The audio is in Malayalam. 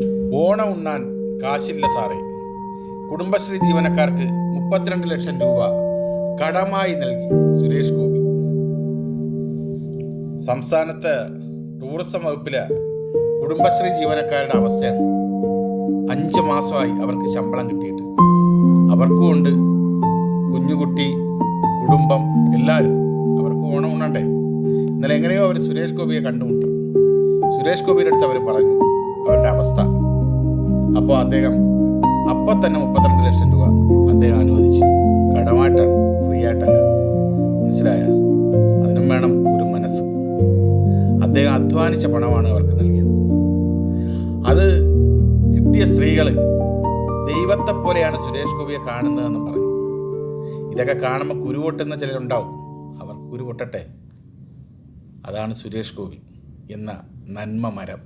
ഓണം ഉണ്ണാൻ കാശില്ല സാറേ. കുടുംബശ്രീ ജീവനക്കാർക്ക് 32 ലക്ഷം രൂപ കടമായി നൽകി സുരേഷ് ഗോപി. സംസ്ഥാനത്ത് ടൂറിസം വകുപ്പിലെ കുടുംബശ്രീ ജീവനക്കാരുടെ അവസ്ഥയാണ്. 5 മാസമായി അവർക്ക് ശമ്പളം കിട്ടിയിട്ട്. അവർക്കും ഉണ്ട് കുഞ്ഞുകുട്ടി, കുടുംബം, എല്ലാവരും. അവർക്ക് ഓണം ഉണ്ണണ്ടേ. ഇന്നലെ എങ്ങനെയോ അവർ സുരേഷ് ഗോപിയെ കണ്ടുമുട്ടി. സുരേഷ് ഗോപിയുടെ അടുത്ത് അവർ പറഞ്ഞു അവരുടെ അവസ്ഥ. അപ്പോൾ അദ്ദേഹം അപ്പം തന്നെ 32 ലക്ഷം രൂപ അദ്ദേഹം അനുവദിച്ചു. കടമായിട്ടാണ്, ഫ്രീ ആയിട്ടല്ല. മനസ്സിലായ? അതിനും വേണം ഒരു മനസ്സ്. അദ്ദേഹം അധ്വാനിച്ച പണമാണ് അവർക്ക് നൽകിയത്. അത് കിട്ടിയ സ്ത്രീകൾ ദൈവത്തെ പോലെയാണ് സുരേഷ് ഗോപിയെ കാണുന്നതെന്നും പറഞ്ഞു. ഇതൊക്കെ കാണുമ്പോൾ കുരുപൊട്ടുന്ന ചിലരുണ്ടാവും. അവർ കുരുപൊട്ടട്ടെ. അതാണ് സുരേഷ് ഗോപി എന്ന നന്മ മരം.